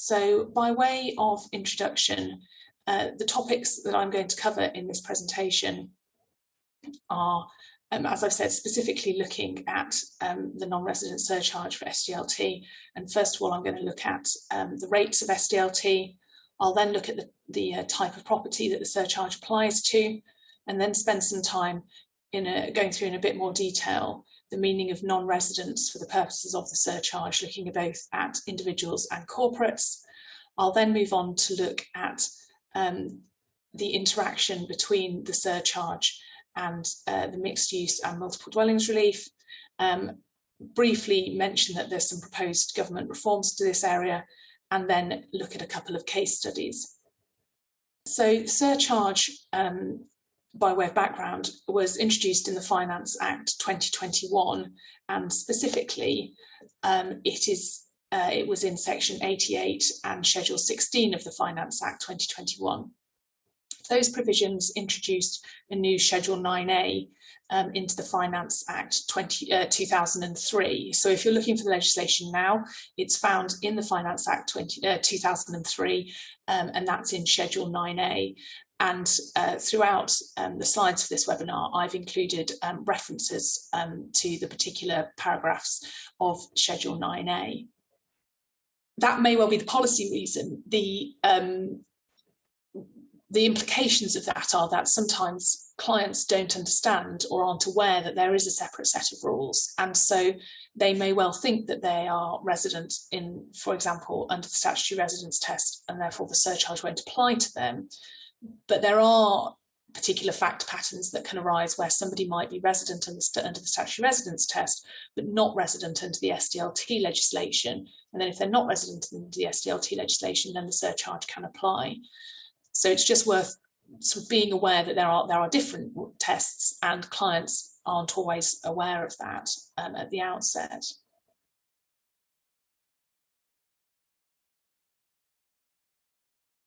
So by way of introduction, the topics that I'm going to cover in this presentation are, as I've said, specifically looking at the non-resident surcharge for SDLT. And first of all, I'm going to look at the rates of SDLT. I'll then look at the type of property that the surcharge applies to, and then spend some time going through in a bit more detail the meaning of non-residents for the purposes of the surcharge, looking both at individuals and corporates. I'll then move on to look at the interaction between the surcharge and the mixed use and multiple dwellings relief. Briefly mention that there's some proposed government reforms to this area, and then look at a couple of case studies. So the surcharge, by way of background, was introduced in the Finance Act 2021, and specifically it was in section 88 and schedule 16 of the Finance Act 2021. Those provisions introduced a new schedule 9A into the Finance Act 2003. So if you're looking for the legislation now, it's found in the Finance Act 2003, and that's in schedule 9A. And throughout the slides for this webinar, I've included references to the particular paragraphs of schedule 9A. That may well be the policy reason. The implications of that are that sometimes clients don't understand or aren't aware that there is a separate set of rules, and so they may well think that they are resident in, for example, under the statutory residence test, and therefore the surcharge won't apply to them. But there are particular fact patterns that can arise where somebody might be resident under the statutory residence test, but not resident under the SDLT legislation. And then if they're not resident under the SDLT legislation, then the surcharge can apply. So it's just worth sort of being aware that there are different tests, and clients aren't always aware of that at the outset.